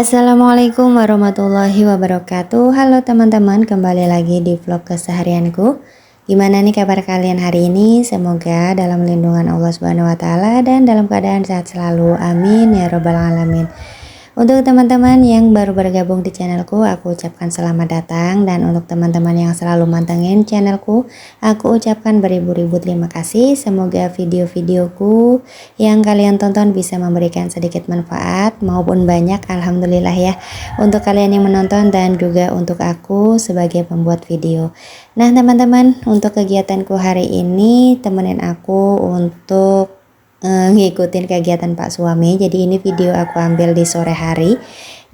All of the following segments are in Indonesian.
Assalamualaikum warahmatullahi wabarakatuh. Halo teman-teman, kembali lagi di vlog keseharianku. Gimana nih kabar kalian hari ini? Semoga dalam lindungan Allah Subhanahu wa taala dan dalam keadaan sehat selalu. Amin ya robbal alamin. Untuk teman-teman yang baru bergabung di channelku, aku ucapkan selamat datang. Dan untuk teman-teman yang selalu mantengin channelku, aku ucapkan beribu-ribu terima kasih. Semoga video-videoku yang kalian tonton bisa memberikan sedikit manfaat maupun banyak, alhamdulillah ya, untuk kalian yang menonton dan juga untuk aku sebagai pembuat video. Nah teman-teman, untuk kegiatanku hari ini temenin aku untuk ngikutin kegiatan Pak Suami. Jadi ini video aku ambil di sore hari.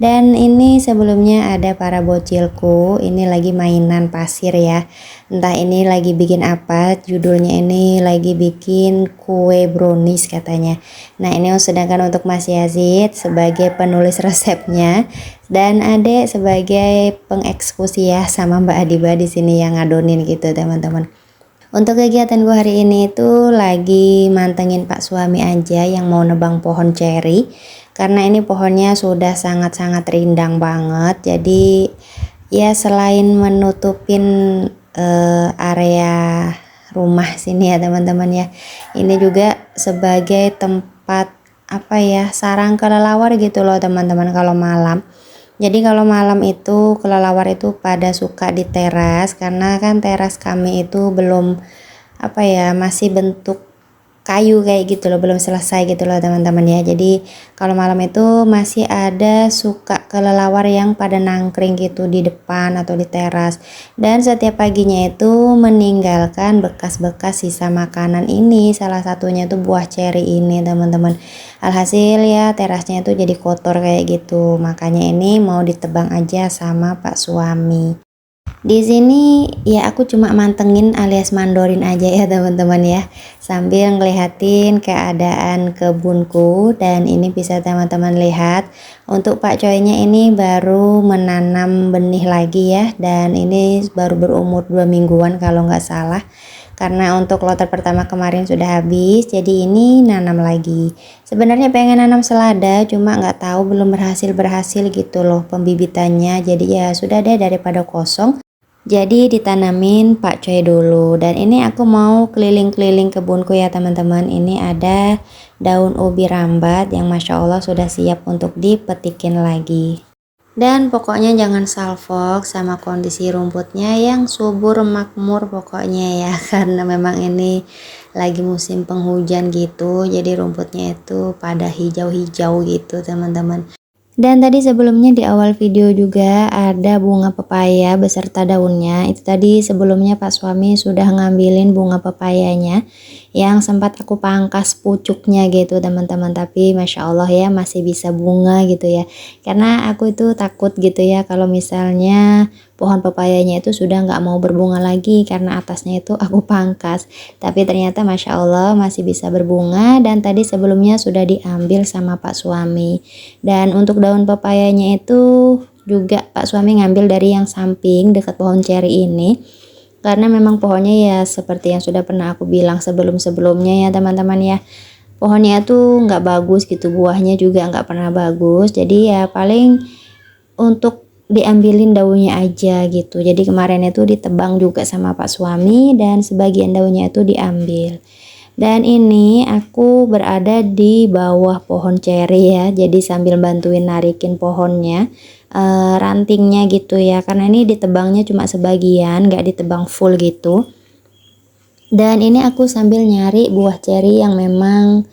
Dan ini sebelumnya ada para bocilku, ini lagi mainan pasir ya. Entah ini lagi bikin apa, judulnya ini lagi bikin kue brownies katanya. Nah ini sedangkan untuk Mas Yazid sebagai penulis resepnya dan Adek sebagai pengeksekusi ya, sama Mbak Adiba di sini yang ngadonin gitu teman-teman. Untuk kegiatan gue hari ini itu lagi mantengin Pak Suami aja yang mau nebang pohon ceri. Karena ini pohonnya sudah sangat-sangat rindang banget. Jadi ya selain menutupin area rumah sini ya teman-teman ya, ini juga sebagai tempat apa ya, sarang kelelawar gitu loh teman-teman kalau malam. Jadi kalau malam itu kelelawar itu pada suka di teras, karena kan teras kami itu belum apa ya, masih bentuk kayu kayak gitu loh, belum selesai gitu loh teman-teman ya. Jadi kalau malam itu masih ada suka kelelawar yang pada nangkring gitu di depan atau di teras, dan setiap paginya itu meninggalkan bekas-bekas sisa makanan ini, salah satunya itu buah ceri ini teman-teman. Alhasil ya terasnya itu jadi kotor kayak gitu, makanya ini mau ditebang aja sama Pak Suami. Di sini ya aku cuma mantengin alias mandorin aja ya teman-teman ya, sambil ngelihatin keadaan kebunku. Dan ini bisa teman-teman lihat untuk Pak Coynya ini baru menanam benih lagi ya, dan ini baru berumur 2 mingguan kalau nggak salah. Karena untuk kloter pertama kemarin sudah habis, jadi ini nanam lagi. Sebenarnya pengen nanam selada, cuma nggak tahu belum berhasil gitu loh pembibitannya. Jadi ya sudah deh, daripada kosong, jadi ditanamin Pak Coy dulu. Dan ini aku mau keliling-keliling kebunku ya teman-teman. Ini ada daun ubi rambat yang Masya Allah sudah siap untuk dipetikin lagi. Dan pokoknya jangan salfok sama kondisi rumputnya yang subur makmur pokoknya ya, karena memang ini lagi musim penghujan gitu, jadi rumputnya itu pada hijau-hijau gitu teman-teman. Dan tadi sebelumnya di awal video juga ada bunga pepaya beserta daunnya. Itu tadi sebelumnya Pak Suami sudah ngambilin bunga pepayanya yang sempat aku pangkas pucuknya gitu teman-teman. Tapi Masya Allah ya masih bisa bunga gitu ya. Karena aku itu takut gitu ya kalau misalnya pohon pepayanya itu sudah nggak mau berbunga lagi karena atasnya itu aku pangkas. Tapi ternyata Masya Allah masih bisa berbunga, dan tadi sebelumnya sudah diambil sama Pak Suami. Dan untuk daun pepayanya itu juga Pak Suami ngambil dari yang samping dekat pohon ceri ini, karena memang pohonnya ya seperti yang sudah pernah aku bilang sebelum-sebelumnya ya teman-teman ya, pohonnya tuh nggak bagus gitu, buahnya juga nggak pernah bagus. Jadi ya paling untuk diambilin daunnya aja gitu. Jadi kemarin itu ditebang juga sama Pak Suami dan sebagian daunnya itu diambil. Dan ini aku berada di bawah pohon ceri ya, jadi sambil bantuin narikin pohonnya, rantingnya gitu ya, karena ini ditebangnya cuma sebagian, nggak ditebang full gitu. Dan ini aku sambil nyari buah ceri yang memang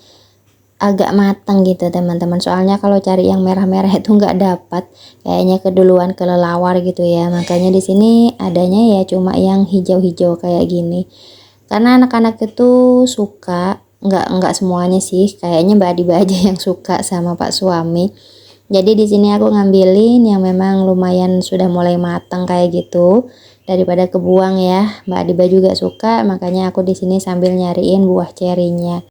agak matang gitu teman-teman, soalnya kalau cari yang merah-merah itu nggak dapat, kayaknya keduluan kelelawar gitu ya. Makanya di sini adanya ya cuma yang hijau-hijau kayak gini. Karena anak-anak itu suka, nggak semuanya sih, kayaknya Mbak Adiba aja yang suka sama Pak Suami. Jadi di sini aku ngambilin yang memang lumayan sudah mulai matang kayak gitu, daripada kebuang ya. Mbak Adiba juga suka, makanya aku di sini sambil nyariin buah cerinya.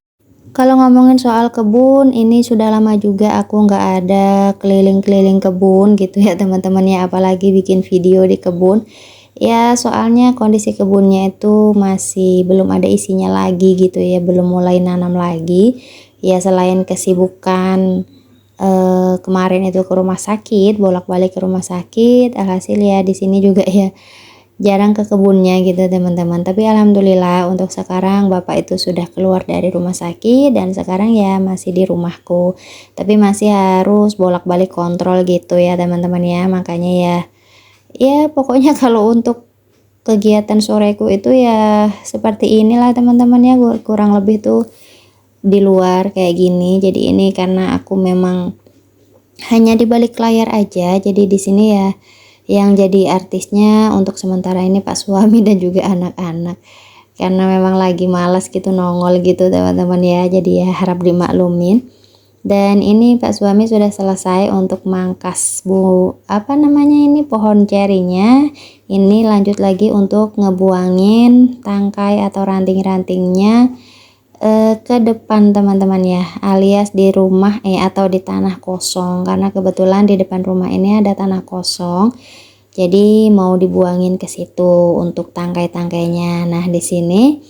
Kalau ngomongin soal kebun, ini sudah lama juga aku nggak ada keliling-keliling kebun gitu ya teman-teman ya, apalagi bikin video di kebun. Ya soalnya kondisi kebunnya itu masih belum ada isinya lagi gitu ya, belum mulai nanam lagi. Ya selain kesibukan kemarin itu ke rumah sakit, bolak-balik ke rumah sakit. Alhasil ya di sini juga ya jarang ke kebunnya gitu teman-teman. Tapi alhamdulillah untuk sekarang bapak itu sudah keluar dari rumah sakit dan sekarang ya masih di rumahku. Tapi masih harus bolak-balik kontrol gitu ya teman-teman ya. Makanya ya pokoknya kalau untuk kegiatan soreku itu ya seperti inilah teman-teman ya, kurang lebih tuh di luar kayak gini. Jadi ini karena aku memang hanya di balik layar aja, jadi di sini ya yang jadi artisnya untuk sementara ini Pak suami dan juga anak-anak, karena memang lagi malas gitu nongol gitu teman-teman ya, jadi ya harap dimaklumin. Dan ini Pak suami sudah selesai untuk mangkas apa namanya ini pohon cerinya. Ini lanjut lagi untuk ngebuangin tangkai atau ranting-rantingnya ke depan teman-teman ya, alias di rumah atau di tanah kosong, karena kebetulan di depan rumah ini ada tanah kosong. Jadi mau dibuangin ke situ untuk tangkai-tangkainya. Nah, di sini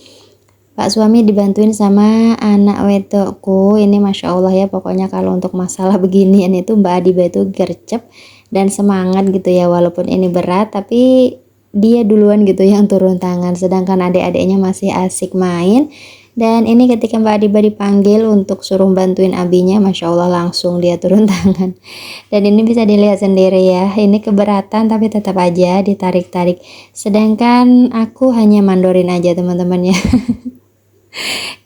Pak suami dibantuin sama anak wedokku. Ini Masya Allah ya, pokoknya kalau untuk masalah beginian itu Mbak Adiba itu gercep dan semangat gitu ya, walaupun ini berat tapi dia duluan gitu yang turun tangan, sedangkan adik-adiknya masih asik main. Dan ini ketika Mbak Adiba dipanggil untuk suruh bantuin abinya, Masya Allah langsung dia turun tangan. Dan ini bisa dilihat sendiri ya, ini keberatan tapi tetap aja ditarik-tarik, sedangkan aku hanya mandorin aja teman-teman ya.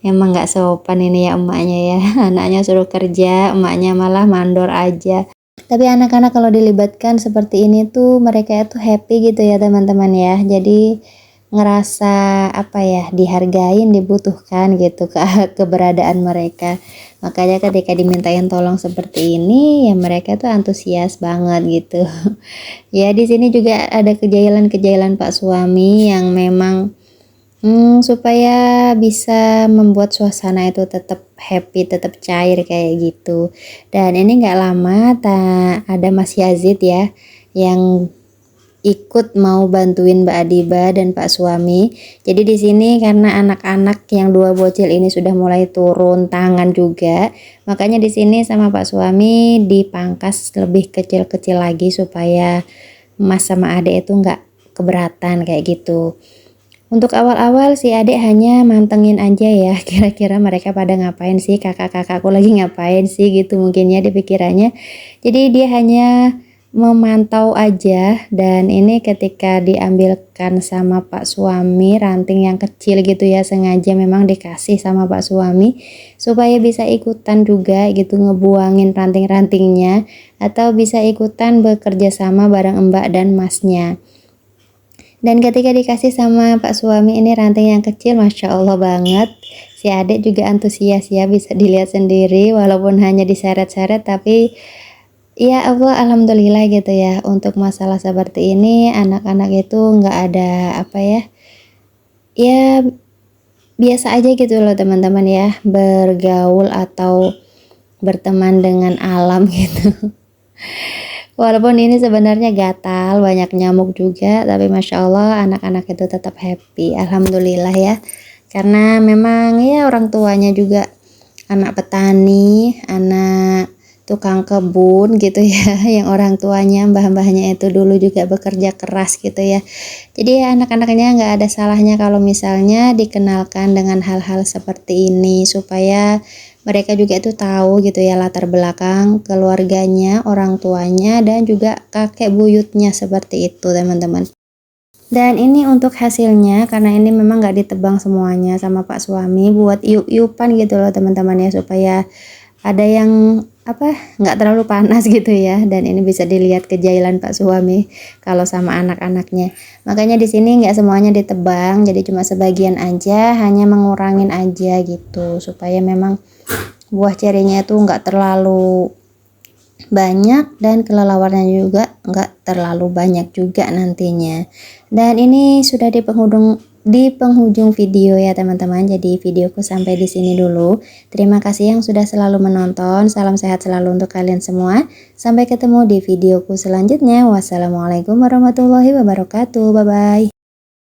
Emang nggak sopan ini ya emaknya ya, anaknya suruh kerja, emaknya malah mandor aja. Tapi anak-anak kalau dilibatkan seperti ini tuh mereka itu happy gitu ya teman-teman ya. Jadi ngerasa apa ya, dihargain, dibutuhkan gitu keberadaan mereka. Makanya ketika dimintain tolong seperti ini ya mereka tuh antusias banget gitu. Ya di sini juga ada kejailan-kejailan Pak suami yang memang supaya bisa membuat suasana itu tetap happy, tetap cair kayak gitu. Dan ini nggak lama ada Mas Yazid ya yang ikut mau bantuin Mbak Adiba dan Pak suami. Jadi di sini karena anak-anak yang dua bocil ini sudah mulai turun tangan juga, makanya di sini sama Pak suami dipangkas lebih kecil-kecil lagi supaya Mas sama adik itu nggak keberatan kayak gitu. Untuk awal-awal si adik hanya mantengin aja ya, kira-kira mereka pada ngapain sih, kakak-kakakku lagi ngapain sih gitu mungkin ya dipikirannya. Jadi dia hanya memantau aja. Dan ini ketika diambilkan sama Pak suami ranting yang kecil gitu ya, sengaja memang dikasih sama Pak suami supaya bisa ikutan juga gitu ngebuangin ranting-rantingnya, atau bisa ikutan bekerja sama bareng Mbak dan Masnya. Dan ketika dikasih sama Pak suami ini ranting yang kecil, Masya Allah banget. Si adik juga antusias ya, bisa dilihat sendiri walaupun hanya diseret-seret, tapi ya Allah alhamdulillah gitu ya. Untuk masalah seperti ini anak-anak itu nggak ada apa ya, ya biasa aja gitu loh teman-teman ya, bergaul atau berteman dengan alam gitu. Walaupun ini sebenarnya gatal, banyak nyamuk juga, tapi Masya Allah anak-anak itu tetap happy. Alhamdulillah ya. Karena memang ya orang tuanya juga anak petani, anak tukang kebun gitu ya. Yang orang tuanya, mbah-mbahnya itu dulu juga bekerja keras gitu ya. Jadi ya anak-anaknya nggak ada salahnya kalau misalnya dikenalkan dengan hal-hal seperti ini, supaya mereka juga itu tahu gitu ya latar belakang keluarganya, orang tuanya, dan juga kakek buyutnya seperti itu teman-teman. Dan ini untuk hasilnya, karena ini memang nggak ditebang semuanya sama Pak suami, buat iup-iupan gitu loh teman-teman ya, supaya ada yang apa nggak terlalu panas gitu ya. Dan ini bisa dilihat kejailan Pak suami kalau sama anak-anaknya. Makanya di sini nggak semuanya ditebang, jadi cuma sebagian aja, hanya mengurangin aja gitu supaya memang buah cerinya itu nggak terlalu banyak dan kelelawarnya juga nggak terlalu banyak juga nantinya. Dan ini sudah di penghujung video ya teman-teman. Jadi videoku sampai di sini dulu. Terima kasih yang sudah selalu menonton. Salam sehat selalu untuk kalian semua. Sampai ketemu di videoku selanjutnya. Wassalamualaikum warahmatullahi wabarakatuh. Bye bye.